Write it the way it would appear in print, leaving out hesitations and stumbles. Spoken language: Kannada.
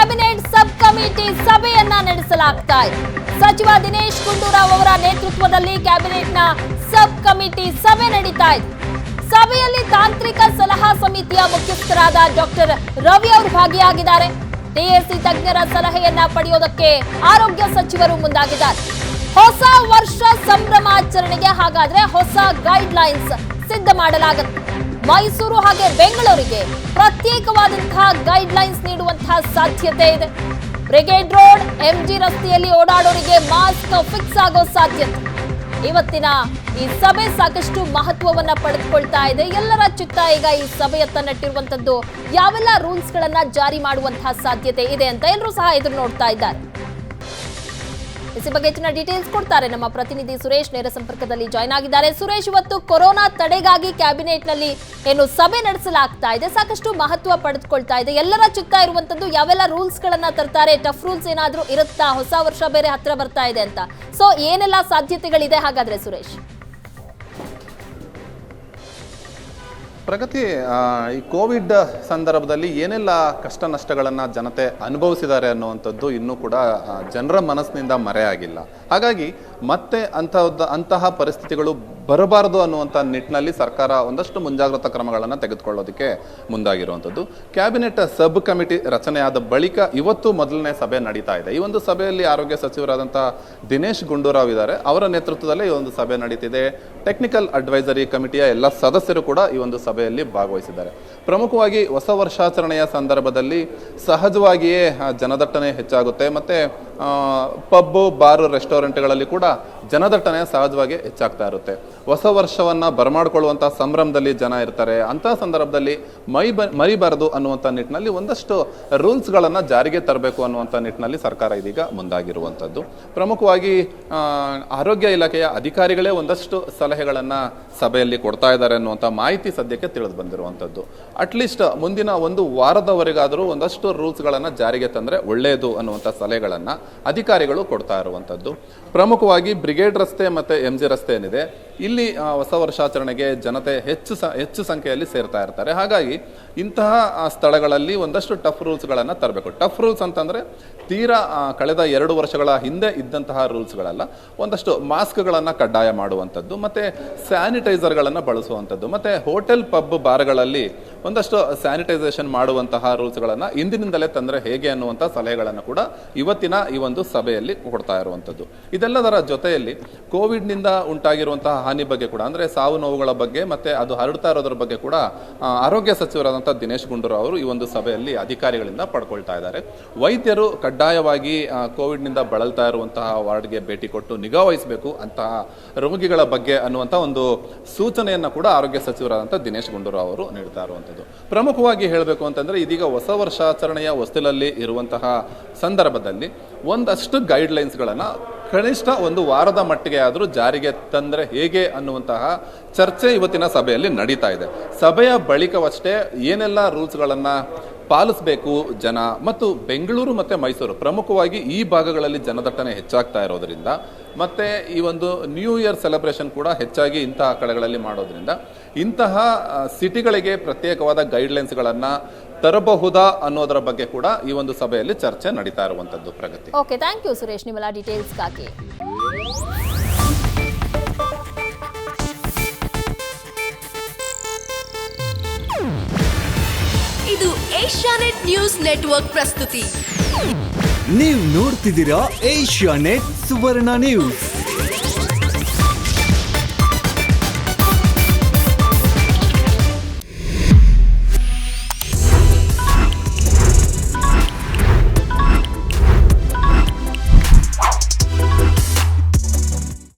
ಕ್ಯಾಬಿನೆಟ್ ಸಬ್ ಕಮಿಟಿ ಸಭೆಯನ್ನ ನಡೆಸಲಾಗ್ತಾ ಇದೆ. ಸಚಿವ ದಿನೇಶ್ ಗುಂಡೂರಾವ್ ಅವರ ನೇತೃತ್ವದಲ್ಲಿ ಕ್ಯಾಬಿನೆಟ್ನ ಸಬ್ ಕಮಿಟಿ ಸಭೆ ನಡೀತಾ ಇದೆ. ಸಭೆಯಲ್ಲಿ ತಾಂತ್ರಿಕ ಸಲಹಾ ಸಮಿತಿಯ ಮುಖ್ಯಸ್ಥರಾದ ಡಾಕ್ಟರ್ ರವಿ ಅವರು ಭಾಗಿಯಾಗಿದ್ದಾರೆ. ಟಿಎಸ್ಸಿ ತಜ್ಞರ ಸಲಹೆಯನ್ನ ಪಡೆಯೋದಕ್ಕೆ ಆರೋಗ್ಯ ಸಚಿವರು ಮುಂದಾಗಿದ್ದಾರೆ. ಹೊಸ ವರ್ಷ ಸಂಭ್ರಮಾಚರಣೆಗೆ ಹಾಗಾದ್ರೆ ಹೊಸ ಗೈಡ್ ಲೈನ್ಸ್ ಸಿದ್ಧ ಮಾಡಲಾಗುತ್ತೆ. ಮೈಸೂರು ಹಾಗೆ ಬೆಂಗಳೂರಿಗೆ ಪ್ರತ್ಯೇಕವಾದಂತಹ ಗೈಡ್ ಲೈನ್ಸ್ ನೀಡುವಂತಹ ಸಾಧ್ಯತೆ ಇದೆ. ಬ್ರಿಗೇಡ್ ರೋಡ್, ಎಂಜಿ ರಸ್ತೆಯಲ್ಲಿ ಓಡಾಡೋರಿಗೆ ಮಾಸ್ಕ್ ಫಿಕ್ಸ್ ಆಗೋ ಸಾಧ್ಯತೆ. ಇವತ್ತಿನ ಈ ಸಭೆ ಸಾಕಷ್ಟು ಮಹತ್ವವನ್ನ ಪಡೆದುಕೊಳ್ತಾ ಇದೆ. ಎಲ್ಲರ ಚಿತ್ತ ಈಗ ಈ ಸಭೆಯತ್ತ ನೆಟ್ಟಿರುವಂತದ್ದು ಯಾವೆಲ್ಲ ರೂಲ್ಸ್ ಗಳನ್ನ ಜಾರಿ ಮಾಡುವಂತಹ ಸಾಧ್ಯತೆ ಇದೆ ಅಂತ ಎಲ್ಲರೂ ಸಹ ಎದುರು ನೋಡ್ತಾ ಇದ್ದಾರೆ. ಇಸಿ ಬಗ್ಗೆ ಹೆಚ್ಚಿನ ಡೀಟೇಲ್ಸ್ ಕೊಡ್ತಾರೆ ನಮ್ಮ ಪ್ರತಿನಿಧಿ ಸುರೇಶ್, ನೇರ ಸಂಪರ್ಕದಲ್ಲಿ ಜಾಯ್ನ್ ಆಗಿದ್ದಾರೆ. ಸುರೇಶ್, ಇವತ್ತು ಕೊರೋನಾ ತಡೆಗಾಗಿ ಕ್ಯಾಬಿನೆಟ್ ನಲ್ಲಿ ಏನು ಸಭೆ ನಡೆಸಲಾಗ್ತಾ ಇದೆ, ಸಾಕಷ್ಟು ಮಹತ್ವ ಪಡೆದುಕೊಳ್ತಾ ಇದೆ. ಎಲ್ಲರ ಚಿತ್ತ ಇರುವಂತದ್ದು ಯಾವೆಲ್ಲ ರೂಲ್ಸ್ ಗಳನ್ನ ತರ್ತಾರೆ, ಟಫ್ ರೂಲ್ಸ್ ಏನಾದ್ರೂ ಇರುತ್ತಾ? ಹೊಸ ವರ್ಷ ಬೇರೆ ಹತ್ರ ಬರ್ತಾ ಇದೆ ಅಂತ, ಸೊ ಏನೆಲ್ಲ ಸಾಧ್ಯತೆಗಳಿದೆ ಹಾಗಾದ್ರೆ ಸುರೇಶ್? ಪ್ರಗತಿ, ಈ ಕೋವಿಡ್ ಸಂದರ್ಭದಲ್ಲಿ ಏನೆಲ್ಲ ಕಷ್ಟ ನಷ್ಟಗಳನ್ನು ಜನತೆ ಅನುಭವಿಸಿದ್ದಾರೆ ಅನ್ನುವಂಥದ್ದು ಇನ್ನೂ ಕೂಡ ಜನರ ಮನಸ್ಸಿನಿಂದ ಮರೆಯಾಗಿಲ್ಲ. ಹಾಗಾಗಿ ಮತ್ತೆ ಅಂತಹ ಪರಿಸ್ಥಿತಿಗಳು ಬರಬಾರದು ಅನ್ನುವಂಥ ನಿಟ್ಟಿನಲ್ಲಿ ಸರ್ಕಾರ ಒಂದಷ್ಟು ಮುಂಜಾಗ್ರತಾ ಕ್ರಮಗಳನ್ನು ತೆಗೆದುಕೊಳ್ಳೋದಕ್ಕೆ ಮುಂದಾಗಿರುವಂಥದ್ದು. ಕ್ಯಾಬಿನೆಟ್ ಸಬ್ ಕಮಿಟಿ ರಚನೆಯಾದ ಬಳಿಕ ಇವತ್ತು ಮೊದಲನೇ ಸಭೆ ನಡೀತಾ ಇದೆ. ಈ ಒಂದು ಸಭೆಯಲ್ಲಿ ಆರೋಗ್ಯ ಸಚಿವರಾದಂಥ ದಿನೇಶ್ ಗುಂಡೂರಾವ್ ಇದ್ದಾರೆ. ಅವರ ನೇತೃತ್ವದಲ್ಲೇ ಈ ಒಂದು ಸಭೆ ನಡೀತಿದೆ. ಟೆಕ್ನಿಕಲ್ ಅಡ್ವೈಸರಿ ಕಮಿಟಿಯ ಎಲ್ಲ ಸದಸ್ಯರು ಕೂಡ ಈ ಒಂದು ಸಭೆಯಲ್ಲಿ ಭಾಗವಹಿಸಿದ್ದಾರೆ. ಪ್ರಮುಖವಾಗಿ ಹೊಸ ವರ್ಷಾಚರಣೆಯ ಸಂದರ್ಭದಲ್ಲಿ ಸಹಜವಾಗಿಯೇ ಜನದಟ್ಟಣೆ ಹೆಚ್ಚಾಗುತ್ತೆ. ಮತ್ತು ಪಬ್ಬು, ಬಾರು, ರೆಸ್ಟೋರೆಂಟ್ಗಳಲ್ಲಿ ಕೂಡ ಜನದಟ್ಟಣೆ ಸಹಜವಾಗಿ ಹೆಚ್ಚಾಗ್ತಾ ಇರುತ್ತೆ. ಹೊಸ ವರ್ಷವನ್ನು ಬರಮಾಡಿಕೊಳ್ಳುವಂಥ ಸಂಭ್ರಮದಲ್ಲಿ ಜನ ಇರ್ತಾರೆ. ಅಂತಹ ಸಂದರ್ಭದಲ್ಲಿ ಮರಿಬಾರದು ಅನ್ನುವಂಥ ನಿಟ್ಟಿನಲ್ಲಿ ಒಂದಷ್ಟು ರೂಲ್ಸ್ಗಳನ್ನು ಜಾರಿಗೆ ತರಬೇಕು ಅನ್ನುವಂಥ ನಿಟ್ಟಿನಲ್ಲಿ ಸರ್ಕಾರ ಇದೀಗ ಮುಂದಾಗಿರುವಂಥದ್ದು. ಪ್ರಮುಖವಾಗಿ ಆರೋಗ್ಯ ಇಲಾಖೆಯ ಅಧಿಕಾರಿಗಳೇ ಒಂದಷ್ಟು ಸಲಹೆಗಳನ್ನು ಸಭೆಯಲ್ಲಿ ಕೊಡ್ತಾ ಇದ್ದಾರೆ ಅನ್ನುವಂಥ ಮಾಹಿತಿ ಸದ್ಯಕ್ಕೆ ತಿಳಿದು ಬಂದಿರುವಂಥದ್ದು. ಅಟ್ಲೀಸ್ಟ್ ಮುಂದಿನ ಒಂದು ವಾರದವರೆಗಾದರೂ ಒಂದಷ್ಟು ರೂಲ್ಸ್ಗಳನ್ನು ಜಾರಿಗೆ ತಂದರೆ ಒಳ್ಳೆಯದು ಅನ್ನುವಂಥ ಸಲಹೆಗಳನ್ನು ಅಧಿಕಾರಿಗಳು ಕೊಡ್ತಾ ಇರುವಂಥದ್ದು. ಪ್ರಮುಖವಾಗಿ ಬ್ರಿಗೇಡ್ ರಸ್ತೆ ಮತ್ತು ಎಂಜಿ ರಸ್ತೆ ಏನಿದೆ, ಇಲ್ಲಿ ಹೊಸ ವರ್ಷಾಚರಣೆಗೆ ಜನತೆ ಹೆಚ್ಚು ಸಂಖ್ಯೆಯಲ್ಲಿ ಸೇರ್ತಾ ಇರ್ತಾರೆ. ಹಾಗಾಗಿ ಇಂತಹ ಸ್ಥಳಗಳಲ್ಲಿ ಒಂದಷ್ಟು ಟಫ್ ರೂಲ್ಸ್ಗಳನ್ನು ತರಬೇಕು. ಟಫ್ ರೂಲ್ಸ್ ಅಂತಂದರೆ ತೀರಾ ಕಳೆದ 2 ವರ್ಷಗಳ ಹಿಂದೆ ಇದ್ದಂತಹ ರೂಲ್ಸ್ಗಳಲ್ಲ. ಒಂದಷ್ಟು ಮಾಸ್ಕ್ಗಳನ್ನು ಕಡ್ಡಾಯ ಮಾಡುವಂಥದ್ದು, ಮತ್ತು ಸ್ಯಾನಿಟೈಸರ್ಗಳನ್ನು ಬಳಸುವಂಥದ್ದು, ಮತ್ತು ಹೋಟೆಲ್, ಪಬ್, ಬಾರ್ಗಳಲ್ಲಿ ಒಂದಷ್ಟು ಸ್ಯಾನಿಟೈಸೇಷನ್ ಮಾಡುವಂತಹ ರೂಲ್ಸ್ಗಳನ್ನು ಇಂದಿನಿಂದಲೇ ತಂದರೆ ಹೇಗೆ ಅನ್ನುವಂಥ ಸಲಹೆಗಳನ್ನು ಕೂಡ ಇವತ್ತಿನ ಈ ಒಂದು ಸಭೆಯಲ್ಲಿ ಕೊಡ್ತಾ ಇರುವಂಥದ್ದು. ಇದೆಲ್ಲದರ ಜೊತೆಯಲ್ಲಿ ಕೋವಿಡ್ನಿಂದ ಉಂಟಾಗಿರುವಂತಹ ಹಾನಿ ಬಗ್ಗೆ ಕೂಡ, ಅಂದರೆ ಸಾವು ನೋವುಗಳ ಬಗ್ಗೆ ಮತ್ತು ಅದು ಹರಡ್ತಾ ಇರೋದ್ರ ಬಗ್ಗೆ ಕೂಡ ಆರೋಗ್ಯ ಸಚಿವರಾದಂಥ ದಿನೇಶ್ ಗುಂಡೂರಾವ್ ಅವರು ಈ ಒಂದು ಸಭೆಯಲ್ಲಿ ಅಧಿಕಾರಿಗಳಿಂದ ಪಡ್ಕೊಳ್ತಾ ಇದ್ದಾರೆ. ವೈದ್ಯರು ಕಡ್ಡಾಯವಾಗಿ ಕೋವಿಡ್ನಿಂದ ಬಳಲ್ತಾ ಇರುವಂತಹ ವಾರ್ಡ್ಗೆ ಭೇಟಿ ಕೊಟ್ಟು ನಿಗಾ ವಹಿಸಬೇಕು ಅಂತಹ ರೋಗಿಗಳ ಬಗ್ಗೆ ಅನ್ನುವಂಥ ಒಂದು ಸೂಚನೆಯನ್ನು ಕೂಡ ಆರೋಗ್ಯ ಸಚಿವರಾದಂಥ ದಿನೇಶ್ ಗುಂಡೂರಾವ್ ಅವರು ನೀಡ್ತಾ ಇರುವಂಥದ್ದು. ಪ್ರಮುಖವಾಗಿ ಹೇಳಬೇಕು ಅಂತಂದರೆ ಇದೀಗ ಹೊಸ ವರ್ಷಾಚರಣೆಯ ಹೊಸ್ತಿಲಲ್ಲಿ ಇರುವಂತಹ ಸಂದರ್ಭದಲ್ಲಿ ಒಂದಷ್ಟು ಗೈಡ್ ಲೈನ್ಸ್ಗಳನ್ನು ಕನಿಷ್ಠ ಒಂದು ವಾರದ ಮಟ್ಟಿಗೆ ಆದರೂ ಜಾರಿಗೆ ತಂದರೆ ಹೇಗೆ ಅನ್ನುವಂತಹ ಚರ್ಚೆ ಇವತ್ತಿನ ಸಭೆಯಲ್ಲಿ ನಡೀತಾ ಇದೆ. ಸಭೆಯ ಬಳಿಕವಷ್ಟೇ ಏನೆಲ್ಲ ರೂಲ್ಸ್ಗಳನ್ನು ಪಾಲಿಸಬೇಕು ಜನ, ಮತ್ತು ಬೆಂಗಳೂರು ಮತ್ತು ಮೈಸೂರು ಪ್ರಮುಖವಾಗಿ ಈ ಭಾಗಗಳಲ್ಲಿ ಜನದಟ್ಟಣೆ ಹೆಚ್ಚಾಗ್ತಾ ಇರೋದ್ರಿಂದ, ಮತ್ತು ಈ ಒಂದು ನ್ಯೂ ಇಯರ್ ಸೆಲೆಬ್ರೇಷನ್ ಕೂಡ ಹೆಚ್ಚಾಗಿ ಇಂತಹ ಕಡೆಗಳಲ್ಲಿ ಮಾಡೋದ್ರಿಂದ ಇಂತಹ ಸಿಟಿಗಳಿಗೆ ಪ್ರತ್ಯೇಕವಾದ ಗೈಡ್ಲೈನ್ಸ್ಗಳನ್ನು ತರಬಹುದಾ ಅನ್ನೋದರ ಬಗ್ಗೆ ಕೂಡ ಈ ಒಂದು ಸಭೆಯಲ್ಲಿ ಚರ್ಚೆ ನಡೀತಾ ಇರುವಂತದ್ದು. ಪ್ರಗತಿ. ಓಕೆ, ಥ್ಯಾಂಕ್ ಯು ಸುರೇಶ್ ನಿಮ್ಮೆಲ್ಲ ಡೀಟೇಲ್ಸ್ಗಾಗಿ. ಇದು ಏಷ್ಯಾನೆಟ್ ನ್ಯೂಸ್ ನೆಟ್ವರ್ಕ್ ಪ್ರಸ್ತುತಿ. ನೀವು ನೋಡ್ತಿದ್ದೀರಾ ಏಷ್ಯಾನೆಟ್ ಸುವರ್ಣ ನ್ಯೂಸ್.